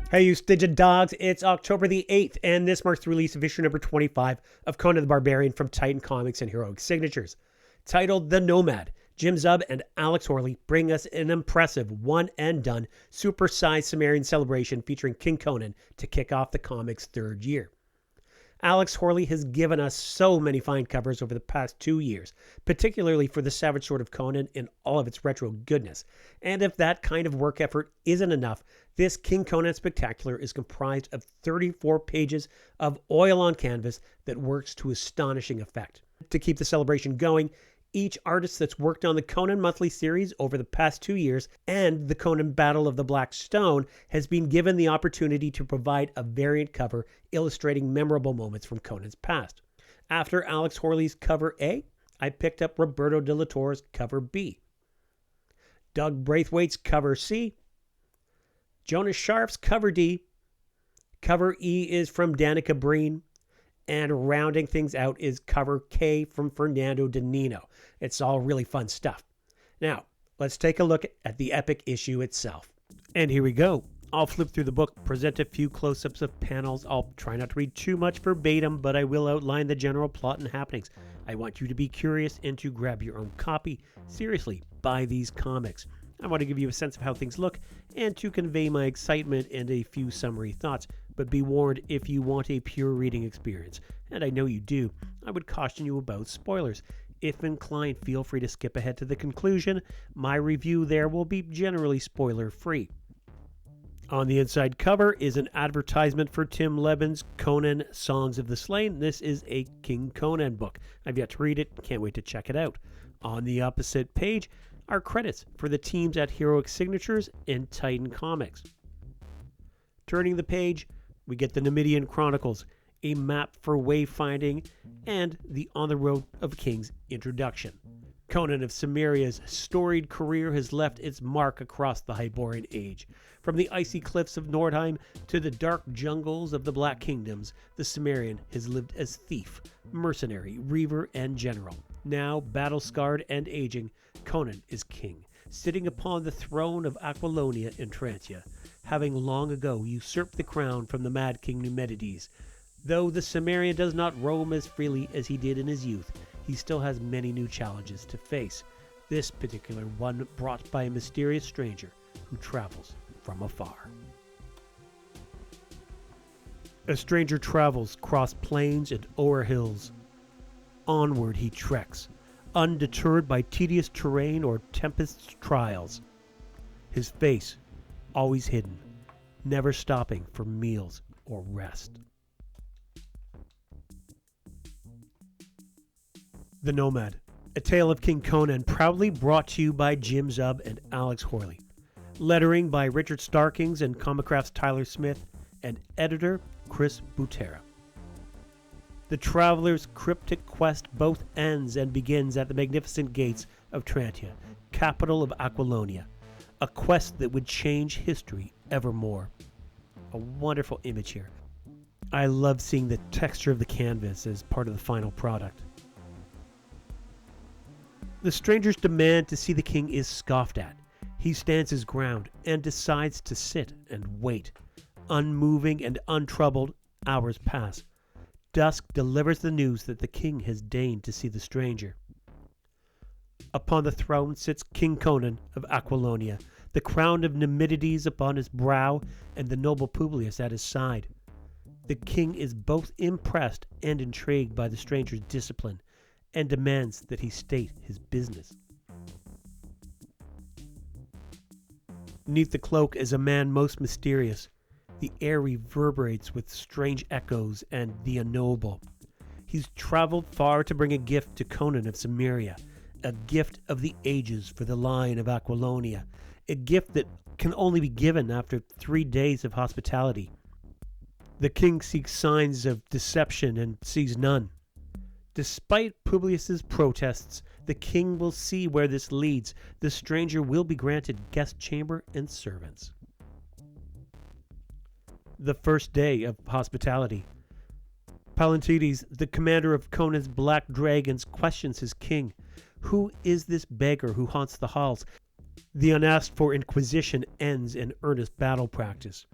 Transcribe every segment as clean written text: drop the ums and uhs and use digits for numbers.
Hey, you Stygian Dogs, it's October the 8th, and this marks the release of issue number 25 of Conan the Barbarian from Titan Comics and Heroic Signatures. Titled The Nomad, Jim Zub and Alex Horley bring us an impressive one-and-done super-sized Sumerian celebration featuring King Conan to kick off the comic's third year. Alex Horley has given us so many fine covers over the past 2 years, particularly for the Savage Sword of Conan in all of its retro goodness. And if that kind of work effort isn't enough, this King Conan Spectacular is comprised of 34 pages of oil on canvas that works to astonishing effect. To keep the celebration going, each artist that's worked on the Conan Monthly series over the past 2 years and the Conan Battle of the Black Stone has been given the opportunity to provide a variant cover illustrating memorable moments from Conan's past. After Alex Horley's cover A, I picked up Roberto de la Torre's cover B, Doug Braithwaite's cover C, Jonas Scharf's cover D, cover E is from Danica Brine, and rounding things out is cover K from Fernando Dagnino. It's all really fun stuff. Now, let's take a look at the epic issue itself. And here we go. I'll flip through the book, present a few close-ups of panels. I'll try not to read too much verbatim, but I will outline the general plot and happenings. I want you to be curious and to grab your own copy. Seriously, buy these comics. I want to give you a sense of how things look and to convey my excitement and a few summary thoughts. But be warned, if you want a pure reading experience, and I know you do, I would caution you about spoilers. If inclined, feel free to skip ahead to the conclusion. My review there will be generally spoiler-free. On the inside cover is an advertisement for Tim Lebbon's Conan Songs of the Slain. This is a King Conan book. I've yet to read it, can't wait to check it out. On the opposite page are credits for the teams at Heroic Signatures and Titan Comics. Turning the page, we get the Numidian Chronicles, a map for wayfinding, and the On the Road of Kings introduction. Conan of Cimeria's storied career has left its mark across the Hyborian Age. From the icy cliffs of Nordheim to the dark jungles of the Black Kingdoms, the Cimmerian has lived as thief, mercenary, reaver, and general. Now, battle-scarred and aging, Conan is king, sitting upon the throne of Aquilonia in Trantia, having long ago usurped the crown from the Mad King Numidides. Though the Cimmerian does not roam as freely as he did in his youth, he still has many new challenges to face, this particular one brought by a mysterious stranger who travels from afar. A stranger travels across plains and o'er hills. Onward he treks, undeterred by tedious terrain or tempest's trials. His face always hidden, never stopping for meals or rest. The Nomad, a tale of King Conan, proudly brought to you by Jim Zub and Alex Horley. Lettering by Richard Starkings and Comicraft's Tyler Smith, and editor Chris Butera. The traveler's cryptic quest both ends and begins at the magnificent gates of Trantia, capital of Aquilonia, a quest that would change history evermore. A wonderful image here. I love seeing the texture of the canvas as part of the final product. The stranger's demand to see the king is scoffed at. He stands his ground and decides to sit and wait. Unmoving and untroubled, hours pass. Dusk delivers the news that the king has deigned to see the stranger. Upon the throne sits King Conan of Aquilonia, the crown of Numidides upon his brow and the noble Publius at his side. The king is both impressed and intrigued by the stranger's discipline and demands that he state his business. Neath the cloak is a man most mysterious. The air reverberates with strange echoes and the unknowable. He's traveled far to bring a gift to Conan of Cimmeria, a gift of the ages for the line of Aquilonia, a gift that can only be given after 3 days of hospitality. The king seeks signs of deception and sees none. Despite Publius's protests, the king will see where this leads. The stranger will be granted guest chamber and servants. The first day of hospitality. Palantides, the commander of Conan's Black Dragons, questions his king. Who is this beggar who haunts the halls? The unasked-for inquisition ends in earnest battle practice.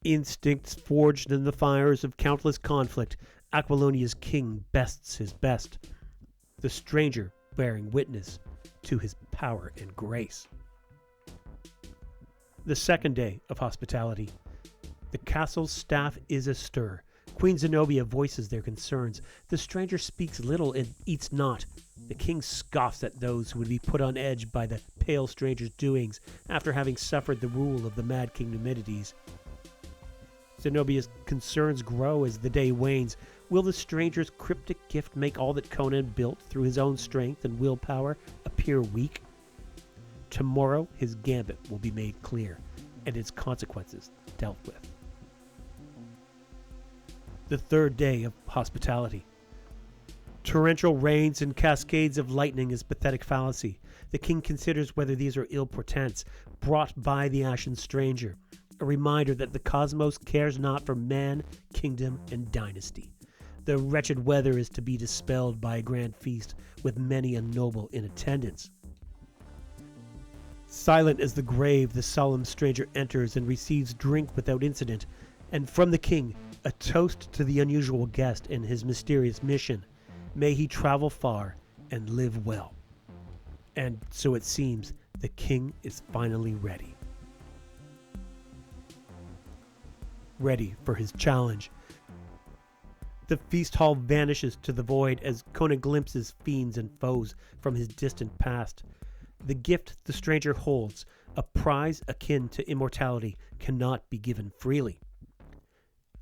Instincts forged in the fires of countless conflict, Aquilonia's king bests his best, the stranger bearing witness to his power and grace. The second day of hospitality. The castle's staff is astir. Queen Zenobia voices their concerns. The stranger speaks little and eats not. The king scoffs at those who would be put on edge by the pale stranger's doings after having suffered the rule of the mad King Numidides. Zenobia's concerns grow as the day wanes. Will the stranger's cryptic gift make all that Conan built through his own strength and willpower appear weak? Tomorrow his gambit will be made clear, and its consequences dealt with. The third day of hospitality. Torrential rains and cascades of lightning is pathetic fallacy. The king considers whether these are ill portents brought by the ashen stranger, a reminder that the cosmos cares not for man, kingdom, and dynasty. The wretched weather is to be dispelled by a grand feast with many a noble in attendance. Silent as the grave, the solemn stranger enters and receives drink without incident, and from the king, a toast to the unusual guest and his mysterious mission. May he travel far and live well. And so it seems the king is finally ready. Ready for his challenge. The feast hall vanishes to the void as Conan glimpses fiends and foes from his distant past. The gift the stranger holds, a prize akin to immortality, cannot be given freely.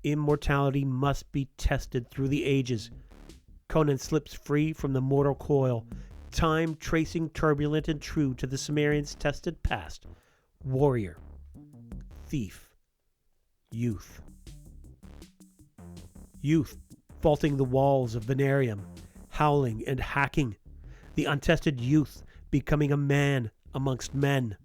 Immortality must be tested through the ages. Conan slips free from the mortal coil, time tracing turbulent and true to the Cimmerian's tested past. Warrior, thief, youth. Youth, vaulting the walls of Venarium, howling and hacking. The untested youth, becoming a man amongst men.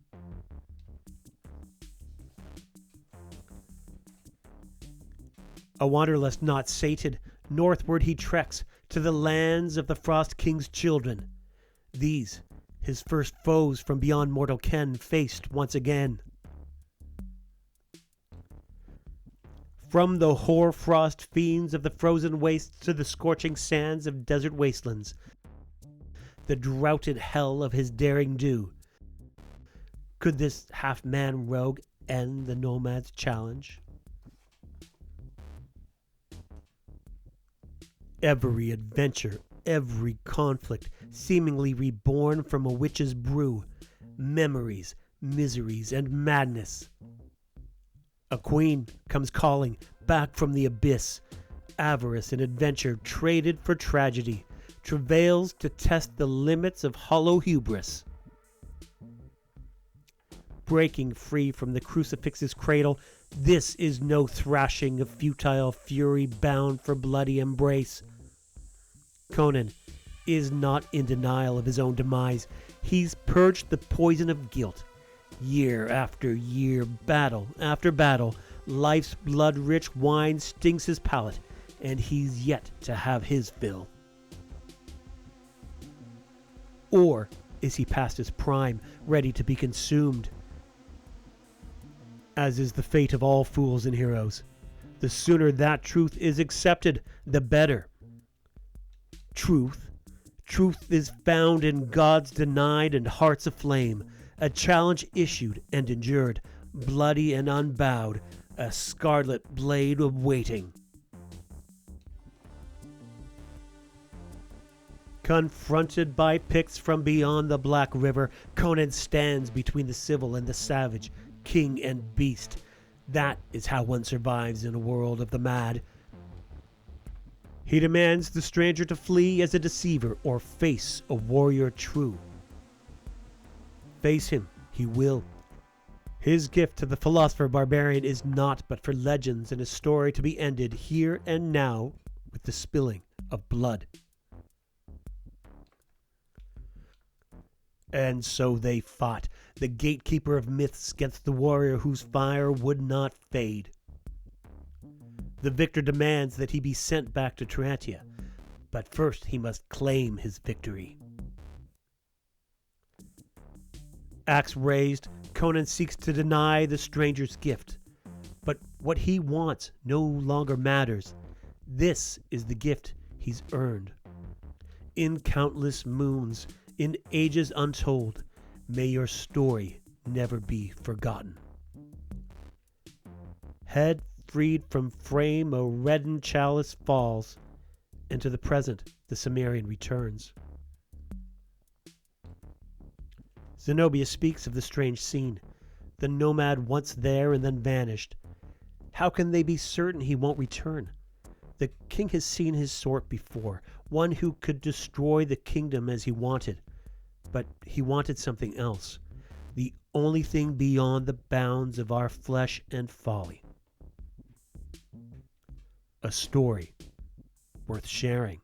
A wanderlust not sated, northward he treks to the lands of the Frost King's children. These, his first foes from beyond mortal ken, faced once again. From the hoar-frost fiends of the frozen wastes to the scorching sands of desert wastelands, the droughted hell of his daring do. Could this half-man rogue end the Nomad's challenge? Every adventure, every conflict, seemingly reborn from a witch's brew, memories, miseries, and madness. A queen comes calling back from the abyss, avarice and adventure traded for tragedy, travails to test the limits of hollow hubris. Breaking free from the crucifix's cradle, this is no thrashing of futile fury bound for bloody embrace. Conan is not in denial of his own demise. He's purged the poison of guilt. Year after year, battle after battle, life's blood-rich wine stings his palate, and he's yet to have his fill. Or is he past his prime, ready to be consumed? As is the fate of all fools and heroes, the sooner that truth is accepted, the better. Truth is found in gods denied and hearts aflame, a challenge issued and endured, bloody and unbowed, a scarlet blade of waiting. Confronted by Picts from beyond the Black River, Conan stands between the civil and the savage, king and beast. That is how one survives in a world of the mad. He demands the stranger to flee as a deceiver or face a warrior true. Face him he will. His gift to the philosopher barbarian is naught but for legends and a story to be ended here and now with the spilling of blood. And so they fought, the gatekeeper of myths against the warrior whose fire would not fade. The victor demands that he be sent back to Triantia, but first he must claim his victory. Axe raised, Conan seeks to deny the stranger's gift. But What he wants no longer matters. This is the gift he's earned. In countless moons, in ages untold, may your story never be forgotten. Head freed from frame, a reddened chalice falls, and to the present the Cimmerian returns. Zenobia speaks of the strange scene, the nomad once there and then vanished. How can they be certain he won't return? The king has seen his sort before, one who could destroy the kingdom as he wanted. But he wanted something else, the only thing beyond the bounds of our flesh and folly. A story worth sharing.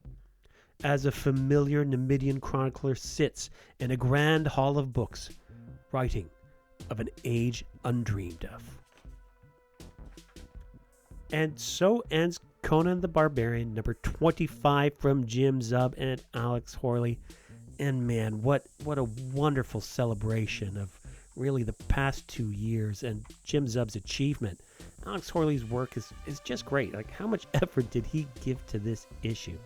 As a familiar Numidian chronicler sits in a grand hall of books, writing of an age undreamed of. And so ends Conan the Barbarian, number 25 from Jim Zub and Alex Horley. And man, what a wonderful celebration of really the past 2 years and Jim Zub's achievement. Alex Horley's work is just great. Like, how much effort did he give to this issue?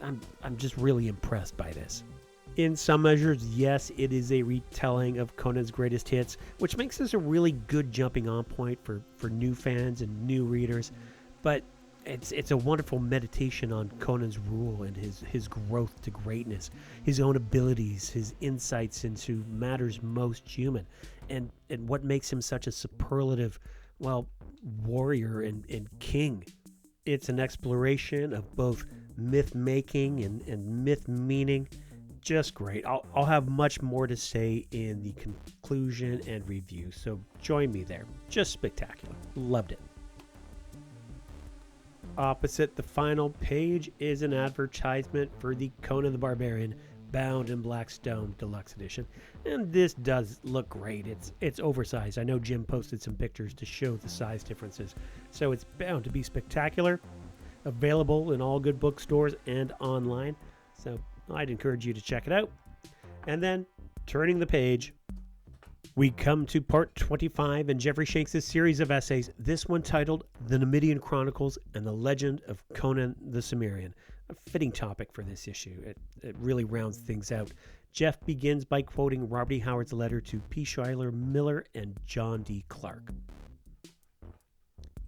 I'm just really impressed by this. In some measures, yes, it is a retelling of Conan's greatest hits, which makes this a really good jumping on point for new fans and new readers. But it's a wonderful meditation on Conan's rule and his growth to greatness, his own abilities, his insights into matters most human, and what makes him such a superlative, warrior and king. It's an exploration of both myth making and myth meaning. Just great. I'll have much more to say in the conclusion and review, so join me there. Just spectacular. Loved it. Opposite the final page is an advertisement for the Conan the Barbarian bound in black stone deluxe edition, and this does look great. It's oversized. I know Jim posted some pictures to show the size differences, so it's bound to be spectacular. Available in all good bookstores and online, so I'd encourage you to check it out. And then, turning the page, we come to part 25 in Jeffrey Shanks' series of essays, this one titled The Numidian Chronicles and the Legend of Conan the Cimmerian. A fitting topic for this issue. It really rounds things out. Jeff begins by quoting Robert E. Howard's letter to P. Schuyler Miller and John D. Clark.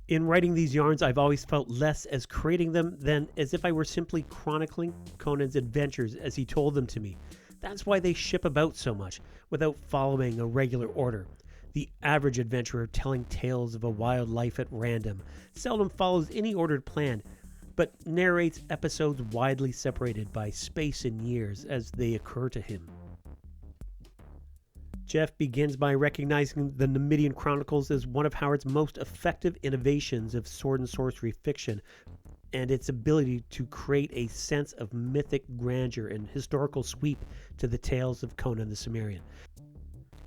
In writing these yarns, I've always felt less as creating them than as if I were simply chronicling Conan's adventures as he told them to me. That's why they ship about so much, without following a regular order. The average adventurer telling tales of a wild life at random seldom follows any ordered plan, but narrates episodes widely separated by space and years as they occur to him. Jeff begins by recognizing the Numidian Chronicles as one of Howard's most effective innovations of sword and sorcery fiction, and its ability to create a sense of mythic grandeur and historical sweep to the tales of Conan the Cimmerian.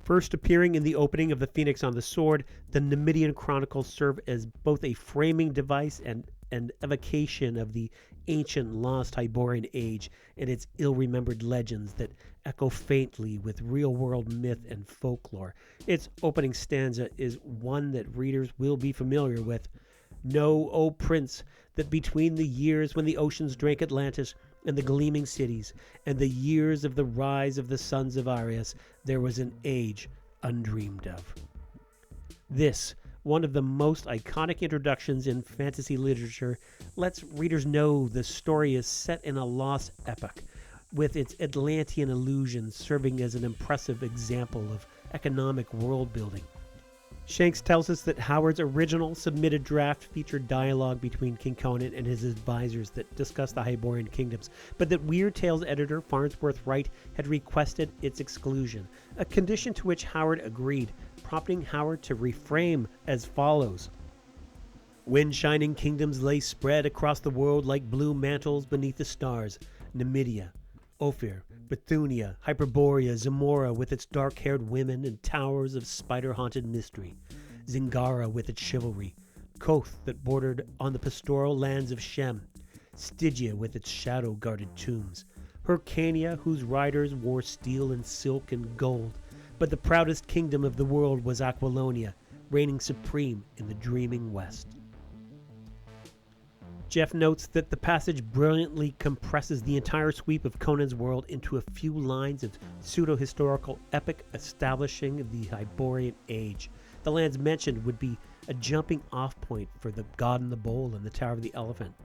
First appearing in the opening of The Phoenix on the Sword, the Numidian Chronicles serve as both a framing device and an evocation of the ancient lost Hyborian age and its ill-remembered legends that echo faintly with real-world myth and folklore. Its opening stanza is one that readers will be familiar with. Know, O Prince, that between the years when the oceans drank Atlantis and the gleaming cities, and the years of the rise of the sons of Arius, there was an age undreamed of. This, one of the most iconic introductions in fantasy literature, lets readers know the story is set in a lost epoch, with its Atlantean illusions serving as an impressive example of economic world building. Shanks tells us that Howard's original submitted draft featured dialogue between King Conan and his advisors that discussed the Hyborian kingdoms, but that Weird Tales editor Farnsworth Wright had requested its exclusion, a condition to which Howard agreed, prompting Howard to reframe as follows. When shining kingdoms lay spread across the world like blue mantles beneath the stars, Numidia, Ophir, Bithynia, Hyperborea, Zamora with its dark-haired women and towers of spider-haunted mystery, Zingara with its chivalry, Koth that bordered on the pastoral lands of Shem, Stygia with its shadow-guarded tombs, Hyrcania whose riders wore steel and silk and gold, but the proudest kingdom of the world was Aquilonia, reigning supreme in the dreaming West. Jeff notes that the passage brilliantly compresses the entire sweep of Conan's world into a few lines of pseudo-historical epic establishing the Hyborian Age. The lands mentioned would be a jumping-off point for the God in the Bowl and the Tower of the Elephant.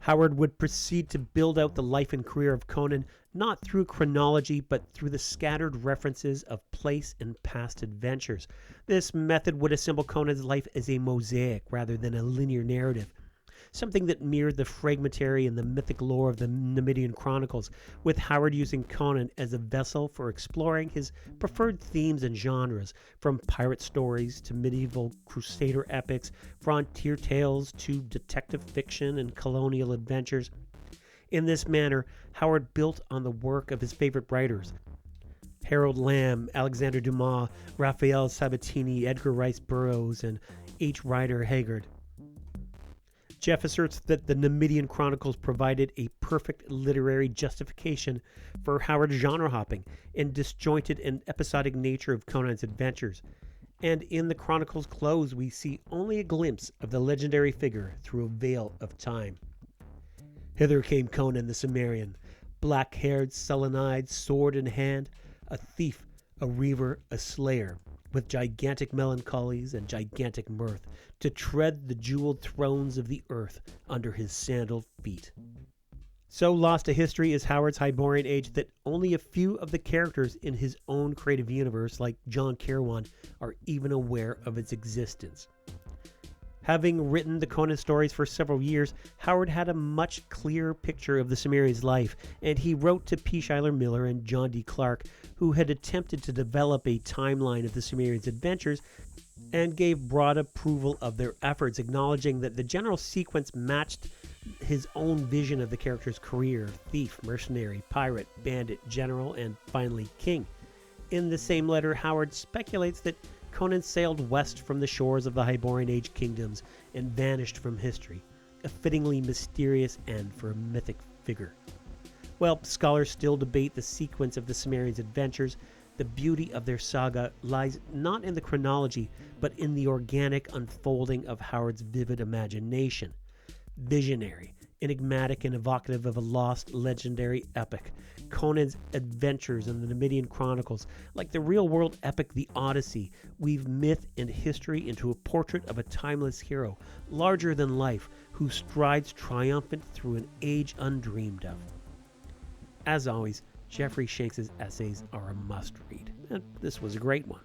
Howard would proceed to build out the life and career of Conan not through chronology but through the scattered references of place and past adventures. This method would assemble Conan's life as a mosaic rather than a linear narrative, something that mirrored the fragmentary and the mythic lore of the Numidian Chronicles, with Howard using Conan as a vessel for exploring his preferred themes and genres, from pirate stories to medieval crusader epics, frontier tales to detective fiction and colonial adventures. In this manner, Howard built on the work of his favorite writers, Harold Lamb, Alexander Dumas, Raphael Sabatini, Edgar Rice Burroughs, and H. Rider Haggard. Jeff asserts that the Numidian Chronicles provided a perfect literary justification for Howard's genre hopping and disjointed and episodic nature of Conan's adventures. And in the Chronicles' close, we see only a glimpse of the legendary figure through a veil of time. Hither came Conan the Cimmerian, black-haired, sullen-eyed, sword in hand, a thief, a reaver, a slayer, with gigantic melancholies and gigantic mirth, to tread the jeweled thrones of the earth under his sandaled feet. So lost to history is Howard's Hyborian Age that only a few of the characters in his own creative universe, like John Kirwan, are even aware of its existence. Having written the Conan stories for several years, Howard had a much clearer picture of the Cimmerian's life, and he wrote to P. Schuyler Miller and John D. Clarke, who had attempted to develop a timeline of the Cimmerian's adventures, and gave broad approval of their efforts, acknowledging that the general sequence matched his own vision of the character's career: thief, mercenary, pirate, bandit, general, and finally king. In the same letter, Howard speculates that Conan sailed west from the shores of the Hyborian Age kingdoms and vanished from history, a fittingly mysterious end for a mythic figure. Well, scholars still debate the sequence of the Cimmerian's adventures. The beauty of their saga lies not in the chronology, but in the organic unfolding of Howard's vivid imagination. Visionary, enigmatic, and evocative of a lost legendary epic, Conan's adventures in the Numidian Chronicles, like the real-world epic The Odyssey, weave myth and history into a portrait of a timeless hero, larger than life, who strides triumphant through an age undreamed of. As always, Jeffrey Shanks' essays are a must-read, and this was a great one.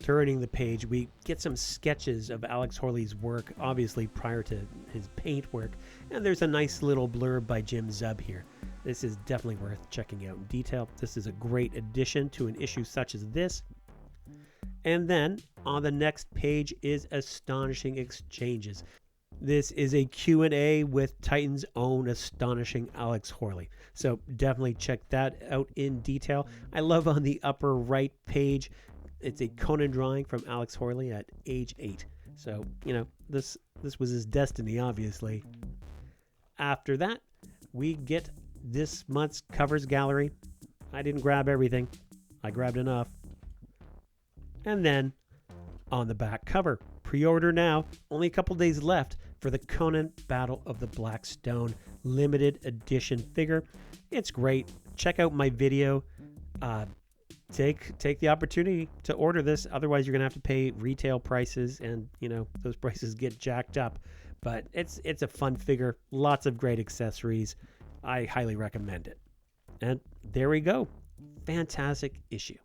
Turning the page, we get some sketches of Alex Horley's work, obviously prior to his paint work, and there's a nice little blurb by Jim Zub here. This is definitely worth checking out in detail. This is a great addition to an issue such as this. And then, on the next page is Astonishing Exchanges. This is a Q&A with Titan's own astonishing Alex Horley. So definitely check that out in detail. I love on the upper right page, it's a Conan drawing from Alex Horley at age 8. So, you know, this was his destiny, obviously. After that, we get this month's covers gallery. I didn't grab everything. I grabbed enough. And then, on the back cover, pre-order now, only a couple days left for the Conan Battle of the Black Stone limited edition figure. It's great. Check out my video. Take the opportunity to order this. Otherwise, you're going to have to pay retail prices, and, you know, those prices get jacked up. But it's a fun figure. Lots of great accessories. I highly recommend it. And there we go. Fantastic issue.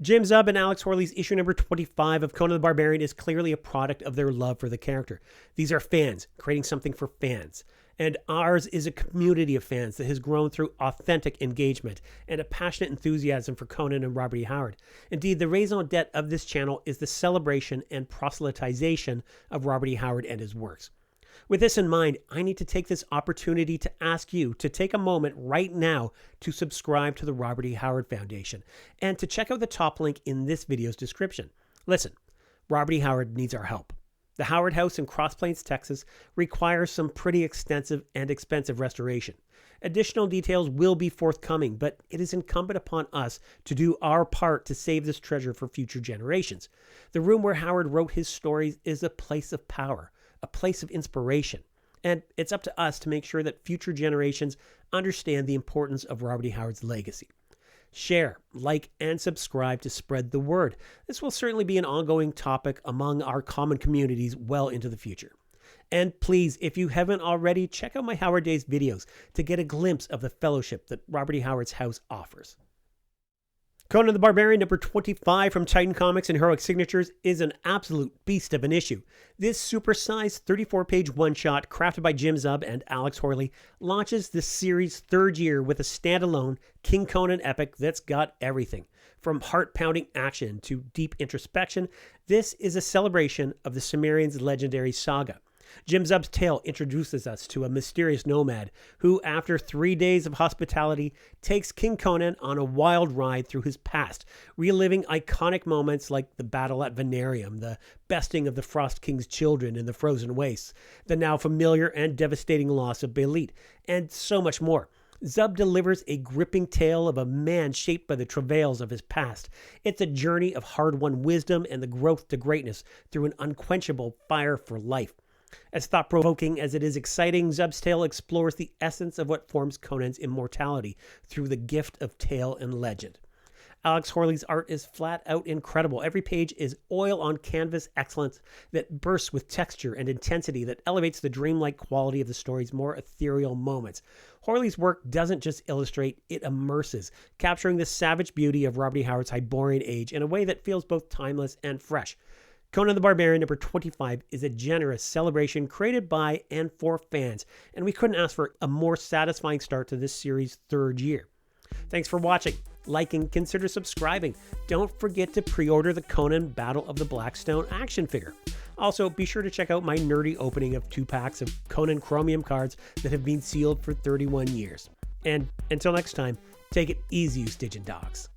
Jim Zub and Alex Horley's issue number 25 of Conan the Barbarian is clearly a product of their love for the character. These are fans creating something for fans. And ours is a community of fans that has grown through authentic engagement and a passionate enthusiasm for Conan and Robert E. Howard. Indeed, the raison d'etre of this channel is the celebration and proselytization of Robert E. Howard and his works. With this in mind, I need to take this opportunity to ask you to take a moment right now to subscribe to the Robert E. Howard Foundation and to check out the top link in this video's description. Listen, Robert E. Howard needs our help. The Howard House in Cross Plains, Texas requires some pretty extensive and expensive restoration. Additional details will be forthcoming, but it is incumbent upon us to do our part to save this treasure for future generations. The room where Howard wrote his stories is a place of power, a place of inspiration, and it's up to us to make sure that future generations understand the importance of Robert E. Howard's legacy. Share, like, and subscribe to spread the word. This will certainly be an ongoing topic among our common communities well into the future. And please, if you haven't already, check out my Howard Days videos to get a glimpse of the fellowship that Robert E. Howard's house offers. Conan the Barbarian number 25 from Titan Comics and Heroic Signatures is an absolute beast of an issue. This supersized 34-page one-shot crafted by Jim Zub and Alex Horley launches the series' third year with a standalone King Conan epic that's got everything. From heart-pounding action to deep introspection, this is a celebration of the Cimmerian's legendary saga. Jim Zub's tale introduces us to a mysterious nomad who, after 3 days of hospitality, takes King Conan on a wild ride through his past, reliving iconic moments like the battle at Venarium, the besting of the Frost King's children in the frozen wastes, the now familiar and devastating loss of Belit, and so much more. Zub delivers a gripping tale of a man shaped by the travails of his past. It's a journey of hard-won wisdom and the growth to greatness through an unquenchable fire for life. As thought-provoking as it is exciting, Zub's tale explores the essence of what forms Conan's immortality through the gift of tale and legend. Alex Horley's art is flat-out incredible. Every page is oil-on-canvas excellence that bursts with texture and intensity that elevates the dreamlike quality of the story's more ethereal moments. Horley's work doesn't just illustrate, it immerses, capturing the savage beauty of Robert E. Howard's Hyborian age in a way that feels both timeless and fresh. Conan the Barbarian number 25 is a generous celebration created by and for fans, and we couldn't ask for a more satisfying start to this series' third year. Thanks for watching. Like and consider subscribing. Don't forget to pre-order the Conan Battle of the Blackstone action figure. Also, be sure to check out my nerdy opening of 2 packs of Conan Chromium cards that have been sealed for 31 years. And until next time, take it easy, you Stygian Dogs.